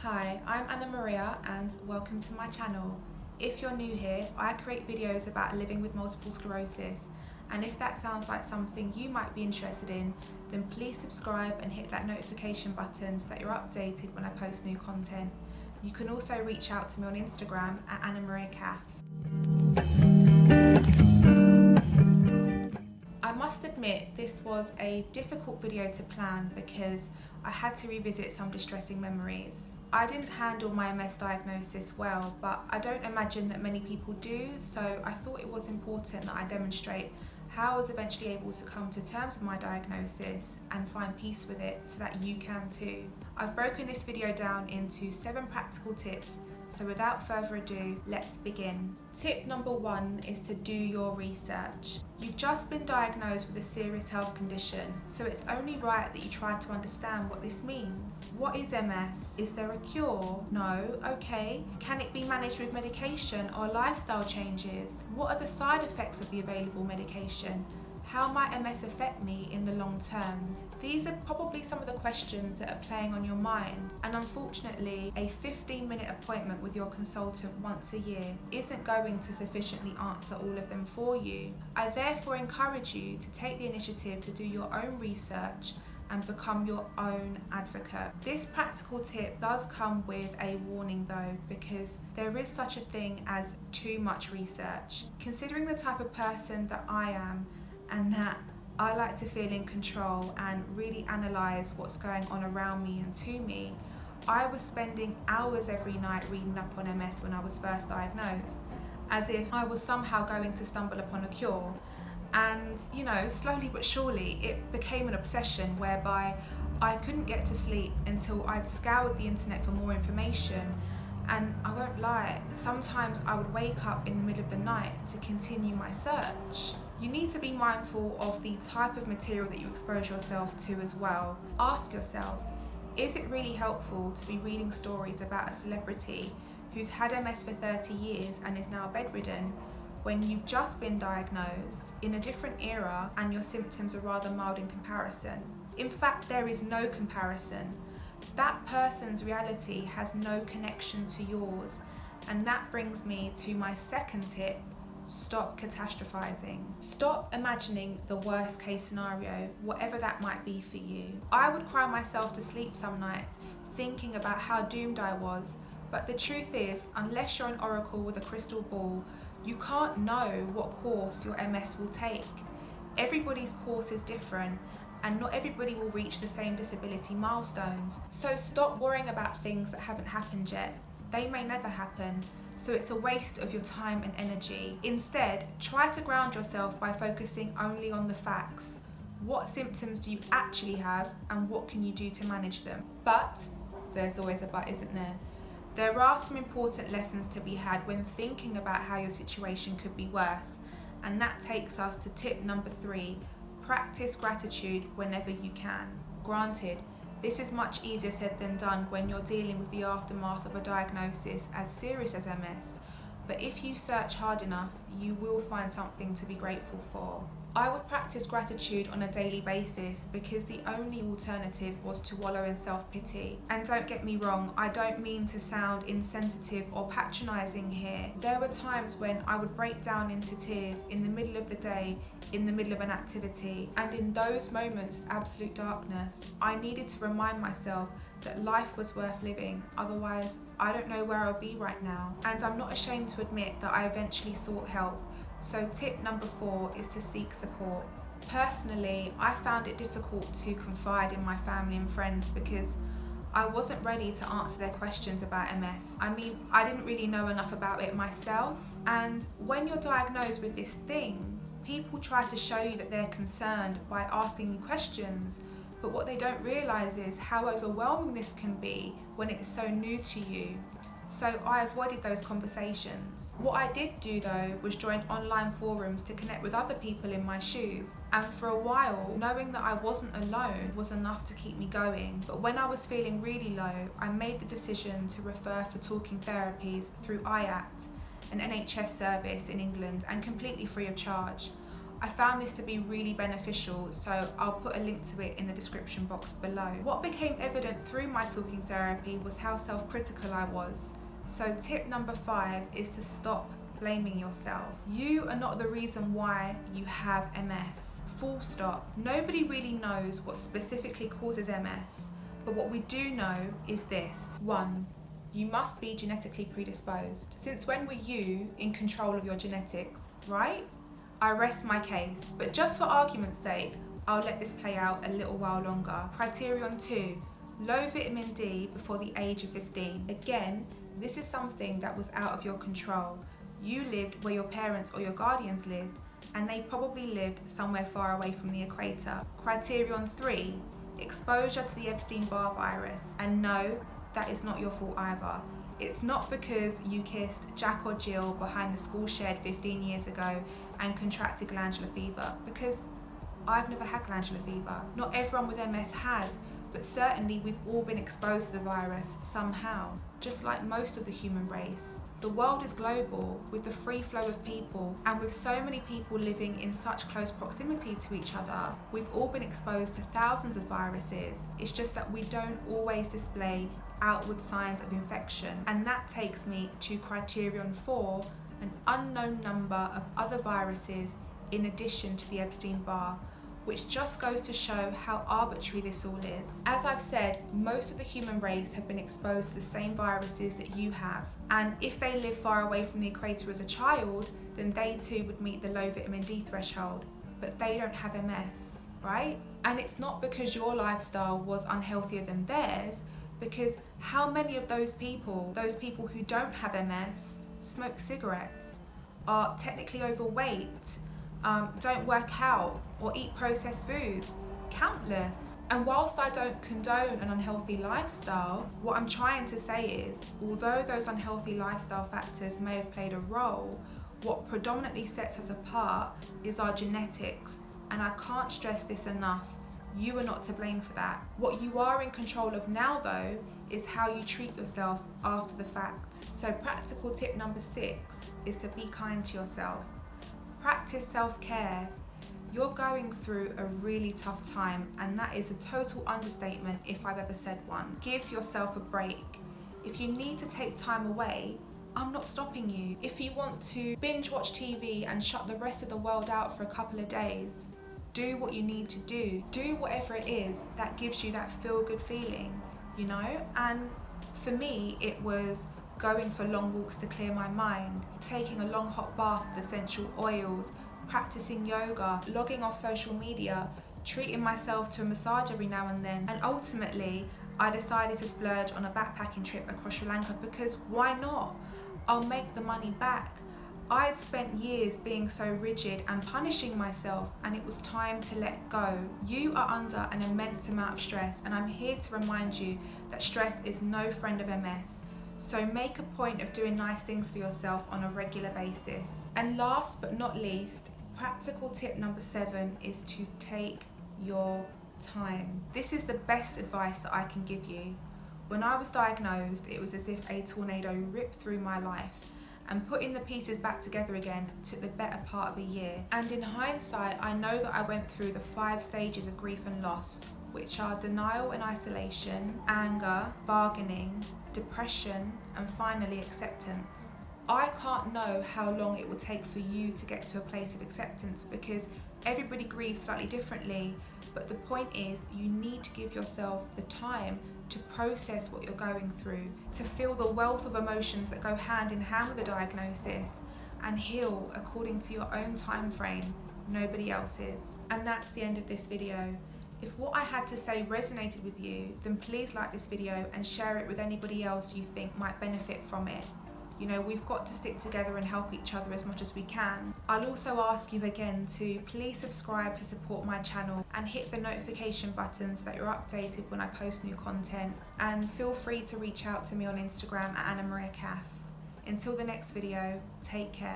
Hi, I'm Anna Maria and welcome to my channel. If you're new here, I create videos about living with multiple sclerosis, and if that sounds like something you might be interested in, then please subscribe and hit that notification button so that you're updated when I post new content. You can also reach out to me on Instagram at Anna Maria Caff. I must admit this was a difficult video to plan because I had to revisit some distressing memories. I didn't handle my MS diagnosis well, but I don't imagine that many people do, so I thought it was important that I demonstrate how I was eventually able to come to terms with my diagnosis and find peace with it so that you can too. I've broken this video down into 7 practical tips, so without further ado, let's begin. Tip number 1 is to do your research. You've just been diagnosed with a serious health condition, so it's only right that you try to understand what this means. What is MS? Is there a cure? No? Okay. Can it be managed with medication or lifestyle changes? What are the side effects of the available medication? How might MS affect me in the long term? These are probably some of the questions that are playing on your mind, and unfortunately, a 15-minute appointment with your consultant once a year isn't going to sufficiently answer all of them for you. I therefore encourage you to take the initiative to do your own research and become your own advocate. This practical tip does come with a warning though, because there is such a thing as too much research. Considering the type of person that I am, and that I like to feel in control and really analyse what's going on around me and to me, I was spending hours every night reading up on MS when I was first diagnosed, as if I was somehow going to stumble upon a cure. And slowly but surely it became an obsession whereby I couldn't get to sleep until I'd scoured the internet for more information. And I won't lie, sometimes I would wake up in the middle of the night to continue my search. You need to be mindful of the type of material that you expose yourself to as well. Ask yourself, is it really helpful to be reading stories about a celebrity who's had MS for 30 years and is now bedridden when you've just been diagnosed in a different era and your symptoms are rather mild in comparison? In fact, there is no comparison. That person's reality has no connection to yours. And that brings me to my second tip: stop catastrophizing. Stop imagining the worst case scenario, whatever that might be for you. I would cry myself to sleep some nights thinking about how doomed I was, but the truth is, unless you're an oracle with a crystal ball, you can't know what course your MS will take. Everybody's course is different, and not everybody will reach the same disability milestones. So stop worrying about things that haven't happened yet. They may never happen, so it's a waste of your time and energy. Instead, try to ground yourself by focusing only on the facts. What symptoms do you actually have, and what can you do to manage them? But, there's always a but, isn't there? There are some important lessons to be had when thinking about how your situation could be worse, and that takes us to tip number 3. Practice gratitude whenever you can. Granted, this is much easier said than done when you're dealing with the aftermath of a diagnosis as serious as MS, but if you search hard enough, you will find something to be grateful for. I would practice gratitude on a daily basis because the only alternative was to wallow in self-pity. And don't get me wrong, I don't mean to sound insensitive or patronising here. There were times when I would break down into tears in the middle of the day, in the middle of an activity, and in those moments of absolute darkness, I needed to remind myself that life was worth living, otherwise I don't know where I'll be right now. And I'm not ashamed to admit that I eventually sought help. So tip number 4 is to seek support. Personally, I found it difficult to confide in my family and friends because I wasn't ready to answer their questions about MS. I mean, I didn't really know enough about it myself, and when you're diagnosed with this thing, people try to show you that they're concerned by asking you questions, but what they don't realise is how overwhelming this can be when it's so new to you. So I avoided those conversations. What I did do though was join online forums to connect with other people in my shoes. And for a while, knowing that I wasn't alone was enough to keep me going. But when I was feeling really low, I made the decision to refer for talking therapies through IAPT, an NHS service in England, and completely free of charge. I found this to be really beneficial, so I'll put a link to it in the description box below. What became evident through my talking therapy was how self-critical I was. So tip number 5 is to stop blaming yourself. You are not the reason why you have MS. Full stop. Nobody really knows what specifically causes MS, but what we do know is this. 1. You must be genetically predisposed. Since when were you in control of your genetics, right? I rest my case, but just for argument's sake, I'll let this play out a little while longer. Criterion 2, low vitamin D before the age of 15. Again, this is something that was out of your control. You lived where your parents or your guardians lived, and they probably lived somewhere far away from the equator. Criterion 3, exposure to the Epstein-Barr virus. And no, that is not your fault either. It's not because you kissed Jack or Jill behind the school shed 15 years ago and contracted glandular fever, because I've never had glandular fever. Not everyone with MS has, but certainly we've all been exposed to the virus somehow, just like most of the human race. The world is global, with the free flow of people, and with so many people living in such close proximity to each other, we've all been exposed to thousands of viruses. It's just that we don't always display outward signs of infection. And that takes me to criterion 4, an unknown number of other viruses in addition to the Epstein-Barr, which just goes to show how arbitrary this all is. As I've said, most of the human race have been exposed to the same viruses that you have. And if they live far away from the equator as a child, then they too would meet the low vitamin D threshold, but they don't have MS, right? And it's not because your lifestyle was unhealthier than theirs, because how many of those people who don't have MS, smoke cigarettes, are technically overweight, don't work out, or eat processed foods? Countless. And whilst I don't condone an unhealthy lifestyle, what I'm trying to say is, although those unhealthy lifestyle factors may have played a role, what predominantly sets us apart is our genetics. And I can't stress this enough, you are not to blame for that. What you are in control of now though, is how you treat yourself after the fact. So practical tip number 6 is to be kind to yourself. Practice self-care. You're going through a really tough time, and that is a total understatement if I've ever said one. Give yourself a break. If you need to take time away, I'm not stopping you. If you want to binge watch TV and shut the rest of the world out for a couple of days, do what you need to do. Do whatever it is that gives you that feel-good feeling, you know? And for me, it was going for long walks to clear my mind, taking a long hot bath with essential oils, practicing yoga, logging off social media, treating myself to a massage every now and then. And ultimately, I decided to splurge on a backpacking trip across Sri Lanka, because why not? I'll make the money back. I'd spent years being so rigid and punishing myself, and it was time to let go. You are under an immense amount of stress, and I'm here to remind you that stress is no friend of MS. So make a point of doing nice things for yourself on a regular basis. And last but not least, practical tip number 7 is to take your time. This is the best advice that I can give you. When I was diagnosed, it was as if a tornado ripped through my life, and putting the pieces back together again took the better part of a year. And in hindsight, I know that I went through the 5 stages of grief and loss, which are denial and isolation, anger, bargaining, depression, and finally acceptance. I can't know how long it will take for you to get to a place of acceptance, because everybody grieves slightly differently, but the point is you need to give yourself the time to process what you're going through, to feel the wealth of emotions that go hand in hand with the diagnosis, and heal according to your own time frame, nobody else's. And that's the end of this video. If what I had to say resonated with you, then please like this video and share it with anybody else you think might benefit from it. You know, we've got to stick together and help each other as much as we can. I'll also ask you again to please subscribe to support my channel and hit the notification button so that you're updated when I post new content. And feel free to reach out to me on Instagram at AnnaMariaCath. Until the next video, take care.